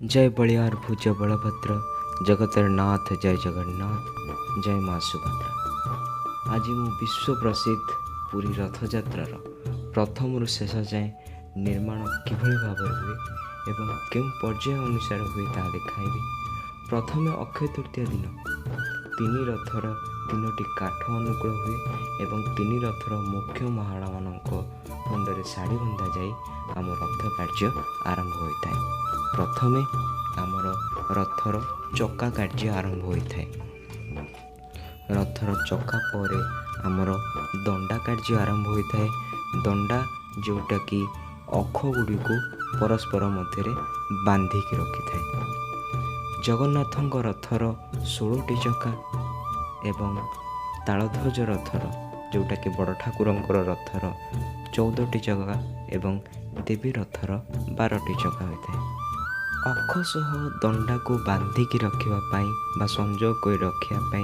जय बलियार भुज बलभद्र जगतर नाथ जय जगन्नाथ जय माँ सुभद्रा। आज मु विश्व प्रसिद्ध पुरी रथଯାତ୍ରାर प्रथम शेष जाए निर्माण किभଳି भाବରେ हुए एवं केउं पर्याय अनुसार हुए ताहा देखाइबी। प्रथमे अक्षय तृतीया दिन तीन रथर तीनोटी काठ अनुकूल हुए एवं तीन रथर मुख्य महाड़ा मानक मुंडरे शाढ़ी बंधा जाई आम रथ कार्य आरंभ होता है। प्रथमे आमर रथर चक्का कार्य आरंभ होता है। रथर चक्का पर आमर दंडा कार्य आरंभ होता है। दंडा जोटा कि अख गुड़ी को परस्पर मध्य बांधिकी रखि थाए। जगन्नाथଙ୍କ रथर 16टी चक्का एवं तालध्वज रथर जोटा कि बड़ ठाकुरंकर रथर 14टी चक्का एवं देवी रथर 12टी चक्का होता है। अख सह दंडा को बांधिकी रखापी संजोग कर रखापी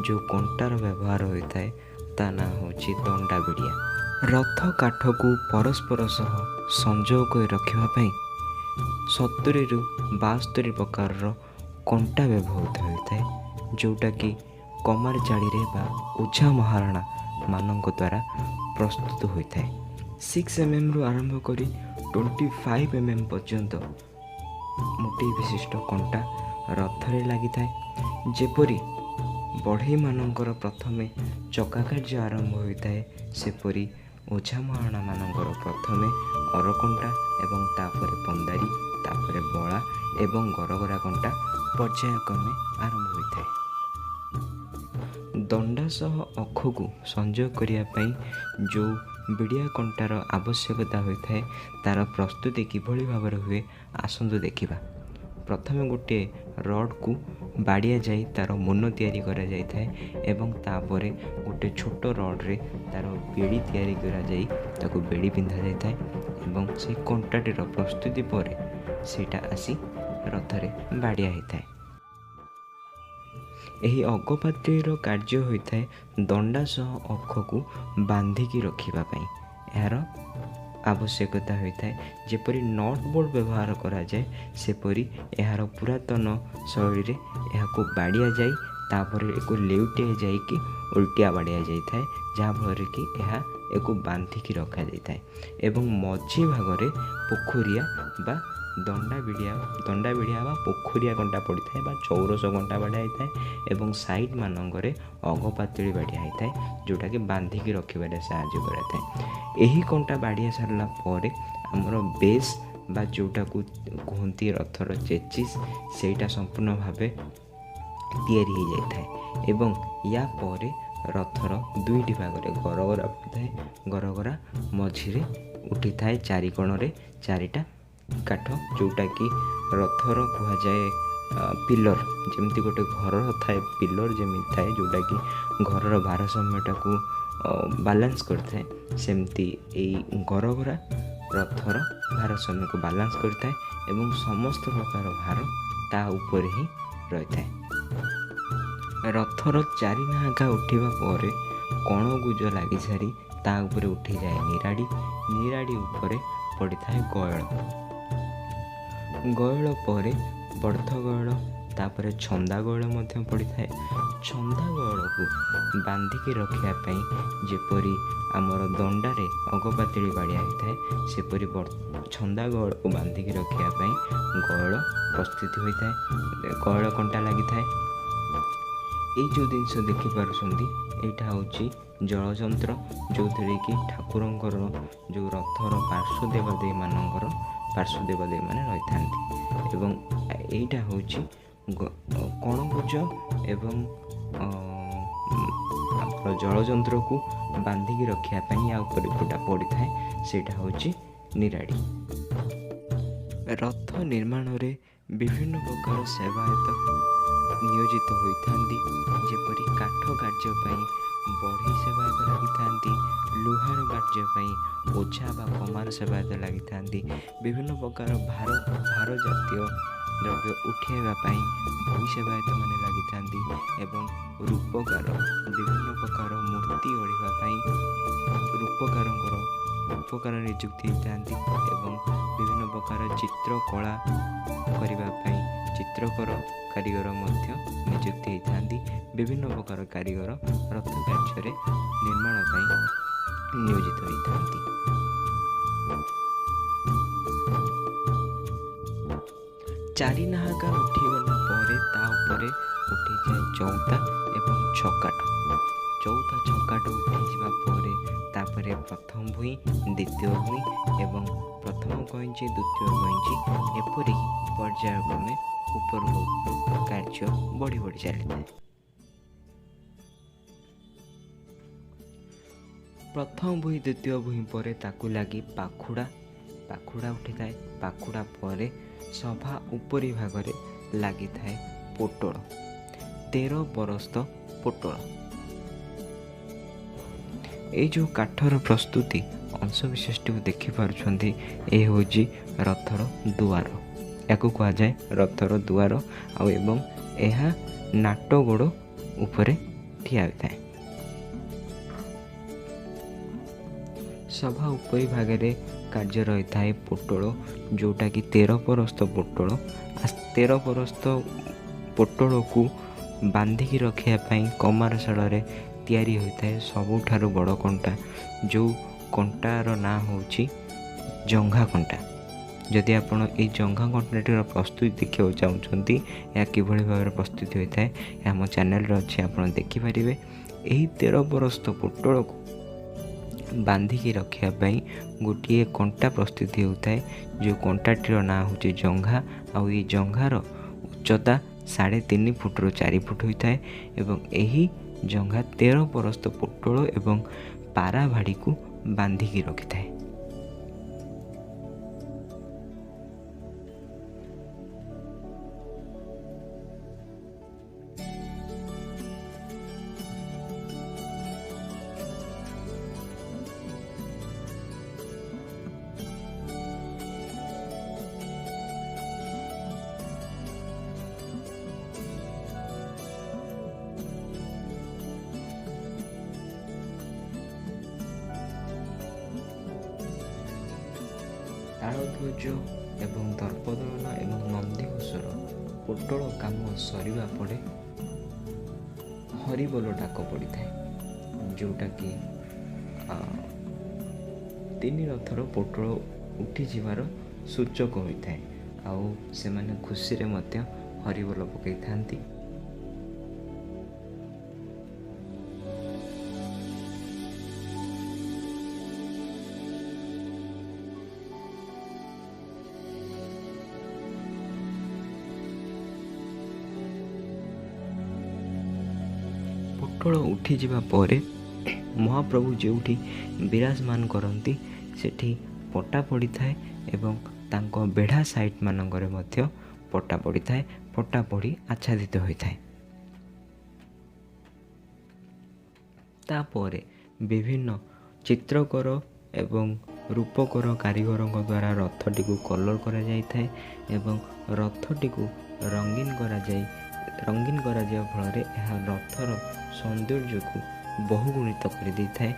जो कंटार व्यवहार होता है ता ना हूँ दंडा बिड़िया। रथ काठ को परस्पर सह संजोग कर रखापी 70 रु 72 प्रकार कंटा व्यवहृत होता है जोटा कि कमार जाड़ी बा ओझा महाराणा मानक द्वारा प्रस्तुत होता है। 6 mm रु आरंभ कर 25 mm पर्यंत मोटे विशिष्ट कंटा रथरे लगी थाए। जेपरी बढ़ई मानकर प्रथमे चक्का कार्य आरंभ होता है सेपरी ओझा महाराणा मानकर प्रथमे अरकंटा एवं तापर पंदारी तापर बड़ा एवं गरगरा कंटा पर्यायक्रमे आरंभ होता है। दंडा सह अख को संजोग करने जो बिड़िया कंटार आवश्यकता होता है तार प्रस्तुति किभଳି भाव हुए आसतु देखा। प्रथमे गोटे रड को बाड़िया जाई तार मुन तैयारी करा जाई थाए एवं तापरे गोटे छोट रड्रे तार बेड़ी तैयारी करा जाई ताको बेड़ी पिंधा जाई थाए एवं से कंटाटीर प्रस्तुति पर सेटा आसी रथरे बाड़िया होता है। यही अगपात्रीर कार्य होता है दंडा सह अख को बांधिकी रखापी यार आवश्यकता होता है। जेपरी नट बोल्ट व्यवहार करा जाए सेपरी यार पुरातन शैली यहाँ बाड़िया जाई तापर एक लेउटिया जाइकी उल्टिया बाड़िया जाए जहाँफल कि यह एक बांधिकी रखा जाए एवं मझी भागरे पोखरिया बा दंडा बिड़िया बा पोखरिया कंटा पड़ी था चौरस कंटा बाड़ा होता है एवं साइड मानक अगपातली बाड़िया होता है जोटा कि बांधिकी रखिबारे साहाय्य करता है। कंटा बाड़िया सारा पर आमर बेस बा जोटा को कहती रथर चेचिस सेटा संपूर्ण भाव तैयारी हो जाता है एवं या पर रथर दुईटी भागरे गरगरा पड़ता है। गरगरा मझिरे उठी थाए चारि कोणरे चारिटा काठ जोटा कि रथर कह जाए पिलर जमती गोटे घर थाए पिलर जमी थाए जोटा कि घर भारसाम्यटा को बालांस करता है सेमती गरगरा रथर भारसाम्य को बालांस करता है एवं समस्त प्रकार भार ता ऊपर ही रही है। रथर चारि नाहका उठा पर कण गुज लगी सारी ता ऊपर उठी जाए निराड़ी ऊपर पड़ी था गयल पर बर्थ गयल तापर छंदा गयल पड़ी था। छंदा गयल को बांधिकी रखापी जेपरी आमर दंडारे अगपातली बाड़िया होता है सेपरी छंदा गयल को बांधिकी रखापी गयल प्रस्तुत होता है। गयल कंटा लगी थाए। ये जो जिनस देखिपुं यहाँ हूँ जलजंत्र जो थी कि ठाकुरंकर जो रथर पार्श्व देवादेवी मानकर पार्श्व देवादेवी मान रही था एवं यहीटा हूँ कणगुज एवं जलजंत्र को बांधिकी रखापी या जोटा पड़ी थाए सेटा हूँ निराड़ी। रथ निर्माण में विभिन्न प्रकार सेवायत नियोजित होती जेपरी काठ कार्य बढ़ई सेवायत लगी लुहार कार्य ओझा बा कमार सेवायत लगी विभिन्न प्रकार भार जातीय द्रव्य उठाइवाई भई सेवायत मैंने लगी एवं रूपकार विभिन्न प्रकार मूर्ति गढ़ापी रूपकार ଉପକାର ନିଯୁକ୍ତି ହେଇଥାନ୍ତି ଏବଂ ବିଭିନ୍ନ ପ୍ରକାର ଚିତ୍ରକଳା କରିବା ପାଇଁ ଚିତ୍ରକର କାରିଗର ମଧ୍ୟ ନିଯୁକ୍ତି ହେଇଥାନ୍ତି। ବିଭିନ୍ନ ପ୍ରକାର କାରିଗର ରଥ କାର୍ଯ୍ୟରେ ନିର୍ମାଣ ପାଇଁ ନିୟୋଜିତ ହୋଇଥାନ୍ତି। ଚାରି ନାହାକା ଉଠିଗଲା ପରେ ତା ଉପରେ ଉଠିଯାଏ ଚଉତା ଏବଂ ଛକାଟ। ଚଉତା ଛକାଟ ଉଠିଯିବା ପରେ ତାପରେ ପ୍ରଥମ ଭୁଇଁ, ଦ୍ୱିତୀୟ ଭୁଇଁ ଏବଂ ପ୍ରଥମ କଇଁଚି, ଦ୍ୱିତୀୟ କଇଁଚି ଏପରିକି ପର୍ଯ୍ୟାୟକ୍ରମେ ଉପରକୁ କାର୍ଯ୍ୟ ବଢ଼ି ବଢ଼ି ଚାଲିଥାଏ। ପ୍ରଥମ ଭୁଇଁ, ଦ୍ୱିତୀୟ ଭୁଇଁ ପରେ ତାକୁ ଲାଗି ପାଖୁଡ଼ା ଉଠିଥାଏ। ପାଖୁଡ଼ା ପରେ ସଭା ଉପରି ଭାଗରେ ଲାଗିଥାଏ ପୋଟଳ, 13 ପରସ୍ତ ପୋଟଳ। ଏଇ ଯେଉଁ କାଠର ପ୍ରସ୍ତୁତି ଅଂଶବିଶେଷଟିକୁ ଦେଖିପାରୁଛନ୍ତି, ଏ ହେଉଛି ରଥର ଦୁଆର। ୟାକୁ କୁହାଯାଏ ରଥର ଦୁଆର ଆଉ ଏବଂ ଏହା ନାଟ ଗୋଡ଼ ଉପରେ ଠିଆ ହୋଇଥାଏ। ସଭା ଉପରି ଭାଗରେ କାର୍ଯ୍ୟ ରହିଥାଏ ପୋଟଳ, ଯେଉଁଟାକି 13 ପରସ୍ତ ପୋଟଳ। 13 ପରସ୍ତ ପୋଟଳକୁ ବାନ୍ଧିକି ରଖିବା ପାଇଁ କମାରଶାଳରେ ତିଆରି ହୋଇଥାଏ ସବୁଠାରୁ ବଡ଼ କଣ୍ଟା, ଯେଉଁ କଣ୍ଟାର ନାଁ ହେଉଛି ଜଙ୍ଘା କଣ୍ଟା। ଯଦି ଆପଣ ଏଇ ଜଙ୍ଘା କଣ୍ଟାଟିର ପ୍ରସ୍ତୁତି ଦେଖିବାକୁ ଚାହୁଁଛନ୍ତି, ଏହା କିଭଳି ଭାବରେ ପ୍ରସ୍ତୁତି ହୋଇଥାଏ, ଏହା ଆମ ଚ୍ୟାନେଲରେ ଅଛି, ଆପଣ ଦେଖିପାରିବେ। ଏହି 13 ପରସ୍ତ ପୋଟଳକୁ ବାନ୍ଧିକି ରଖିବା ପାଇଁ ଗୋଟିଏ କଣ୍ଟା ପ୍ରସ୍ତୁତି ହେଉଥାଏ, ଯେଉଁ କଣ୍ଟାଟିର ନାଁ ହେଉଛି ଜଙ୍ଘା। ଆଉ ଏହି ଜଙ୍ଘାର ଉଚ୍ଚତା 3.5 ଫୁଟରୁ 4 ଫୁଟ ହୋଇଥାଏ ଏବଂ ଏହି ଜଙ୍ଘା 13 ପରସ୍ତ ପୋଟଳ ଏବଂ ପାରା ଭାଡ଼ିକୁ ବାନ୍ଧିକି ରଖିଥାଏ। ତାଳଧ୍ୱଜ ଏବଂ ଦର୍ପଦଳନ ଏବଂ ନନ୍ଦିଘୋଷର ପୋଟଳ କାମ ସରିବା ପରେ ହରିବୋଲ ଡାକ ପଡ଼ିଥାଏ, ଯେଉଁଟାକି 3 ରଥର ପୋଟଳ ଉଠିଯିବାର ସୂଚକ ହୋଇଥାଏ। ଆଉ ସେମାନେ ଖୁସିରେ ମଧ୍ୟ ହରିବୋଲ ପକାଇଥାନ୍ତି। ପୋଟଳ ଉଠିଯିବା ପରେ ମହାପ୍ରଭୁ ଯେଉଁଠି ବିରାଜମାନ କରନ୍ତି, ସେଠି ପଟା ପଡ଼ିଥାଏ ଏବଂ ତାଙ୍କ ବେଢ଼ା ସାଇଟ୍ ମାନଙ୍କରେ ମଧ୍ୟ ପଟା ପଡ଼ିଥାଏ। ପଟା ପଡ଼ି ଆଚ୍ଛାଦିତ ହୋଇଥାଏ। ତାପରେ ବିଭିନ୍ନ ଚିତ୍ରକର ଏବଂ ରୂପକର କାରିଗରଙ୍କ ଦ୍ୱାରା ରଥଟିକୁ କଲର୍ କରାଯାଇଥାଏ ଏବଂ ରଥଟିକୁ ରଙ୍ଗୀନ କରାଯିବା ଫଳରେ ଏହା ରଥର ସୌନ୍ଦର୍ଯ୍ୟକୁ ବହୁଗୁଣିତ କରିଦେଇଥାଏ।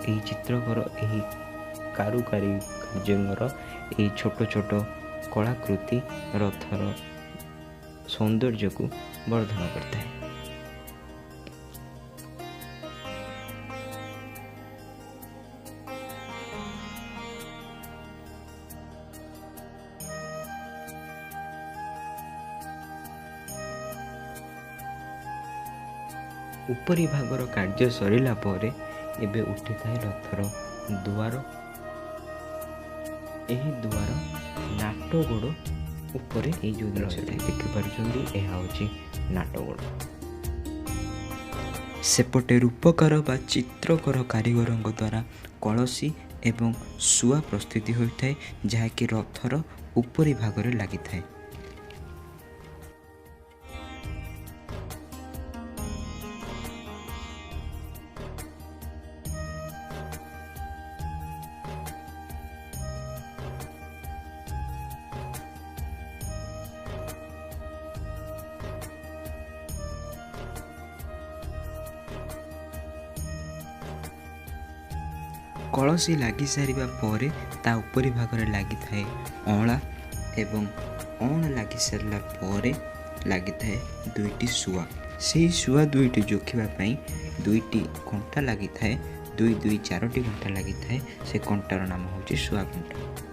ଏହି ଚିତ୍ରକର, ଏହି କାର୍ଯ୍ୟଙ୍କର ଏହି ଛୋଟ ଛୋଟ କଳାକୃତି ରଥର ସୌନ୍ଦର୍ଯ୍ୟକୁ ବର୍ଦ୍ଧନ କରିଥାଏ। ଉପରି ଭାଗର କାର୍ଯ୍ୟ ସରିଲା ପରେ ଏବେ ଉଠିଥାଏ ରଥର ଦୁଆର। ଏହି ଦୁଆର ନାଟ ଗୋଡ଼ ଉପରେ ଏଇ ଯେଉଁ ଦୃଶ୍ୟଟି ଦେଖିପାରୁଛନ୍ତି, ଏହା ହେଉଛି ନାଟ ଗୋଡ଼। ସେପଟେ ରୂପକାର ବା ଚିତ୍ରକର କାରିଗରଙ୍କ ଦ୍ୱାରା କଳସୀ ଏବଂ ଶୁଆ ପ୍ରସ୍ତୁତି ହୋଇଥାଏ, ଯାହାକି ରଥର ଉପରି ଭାଗରେ ଲାଗିଥାଏ। कलसी लगी सारिबा परे ता उपरी भागरे लगी थाए अँला एवं अँला लगी सारा परे लगी थाए दुईटी शुआ। से शुआ दुईटी जोखिबाई दुईटी कंटा लगी थाए, दुई दुई चारोटी कंटा लगी थाए। से कंटार नाम हूँ शुआ कंटा।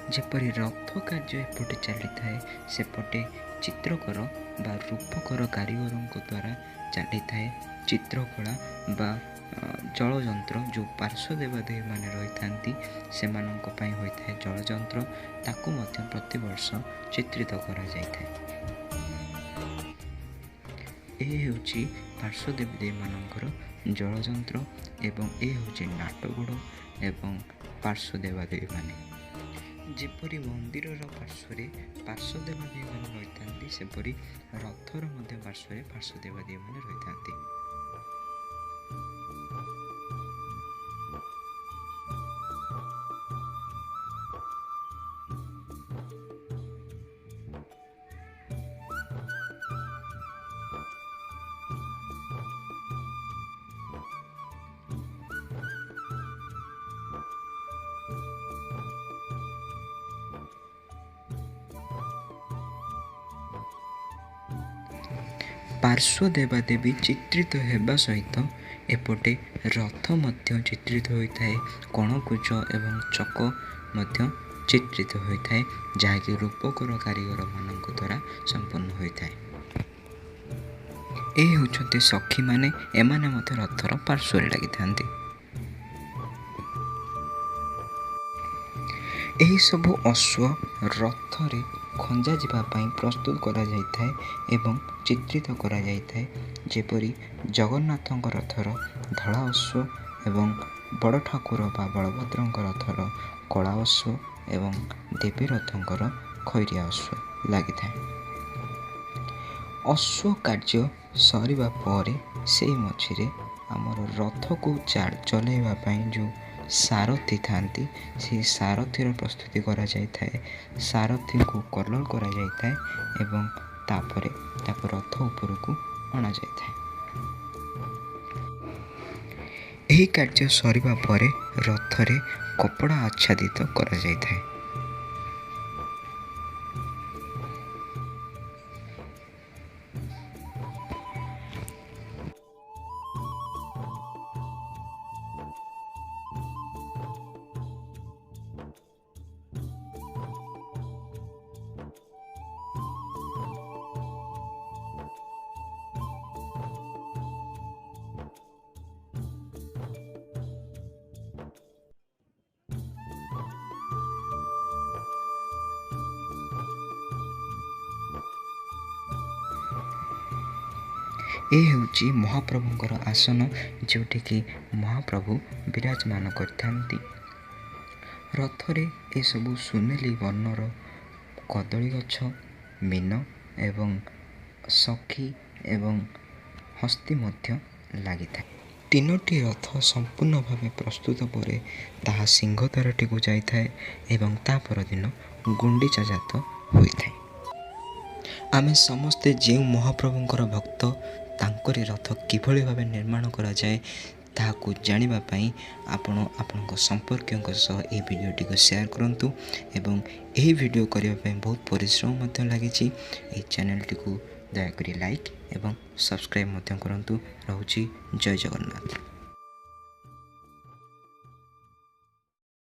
जेपरी रथ कार्य एपटे चली थाए सेपटे चित्रकर बा रूपकर कारीगर द्वारा चली थाए चित्रकला बा जलजंत्र जो पार्श्व देवादेवी माने रही थांती से होता है जलजंत्र ताकू मध्य प्रतिवर्ष चित्रित करा जाय थाए। ए होची पार्श्व देवादेवी मानकर जलजंत्र एवं ए होची नाटगोड़ एवं पार्श्व देवादेवी माने जेपरी मंदिर पार्श्व पार्श्व देवादेवी मान रही था सेपरी रथर पार्श्व पार्श्व देवादेवी मान रही था। पार्श्व देवादेवी चित्रित होगा सहित एपटे रथ मध्य चित्रित होता है कणकुज एवं चक मध्य चित्रित होता है जहाँकि रूपकर कारीगर मान द्वारा संपन्न होता है। ये होते सखी माने एमाने मध्य रथर पार्श्व लगी था। यही सबु अश्व रथरे खंजा जावाई प्रस्तुत करा जाए एवं चित्रित करा जाए जेपरी जगन्नाथ रथर धला अश्व एवं बड़ ठाकुर बा बलभद्र रथर कला अश्व एवं देवी रथंकर खैरिया अश्व लगी था। अश्व कार्य सरिबा परे से मझिरे आमर रथ को चलैवाई जो सारथी थांती से सारथीर प्रस्तुति करा जाय थाए। सारथी को कलर करा जाय थाए एवं तापरे ताको रथ ऊपर को अणा जाय थाए। एही कार्य सरिबा परे रथरे कपड़ा आच्छादित करा जाय थाए। ए होची महाप्रभुंकर आसन जोटिकी महाप्रभु विराजमान करथांती। रथरे ए सबु सुनेली वर्णर कदली गछ मीन एवं सखी एवं हस्ती मध्य लगी था। तीनोटी रथ संपूर्ण भाव प्रस्तुत पर ताहा सिंहद्वारटी को जाए एवं ता परदिन गुंडीचा जात होइथाए। आमे समस्ते जो महाप्रभुंकर भक्त तांकरी रथ किभली भाव निर्माण करा जाए ताहाकू जानिबा पई आपण आपनक संपर्कियों सह ए वीडियोटी को शेयर करंतु एवं एही वीडियो करिबा पई बहुत परिश्रम मध्य लागिछि। ए चैनलटी को दया करी लाइक एवं सब्सक्राइब मध्य करंतु। रहुछि जय जगन्नाथ।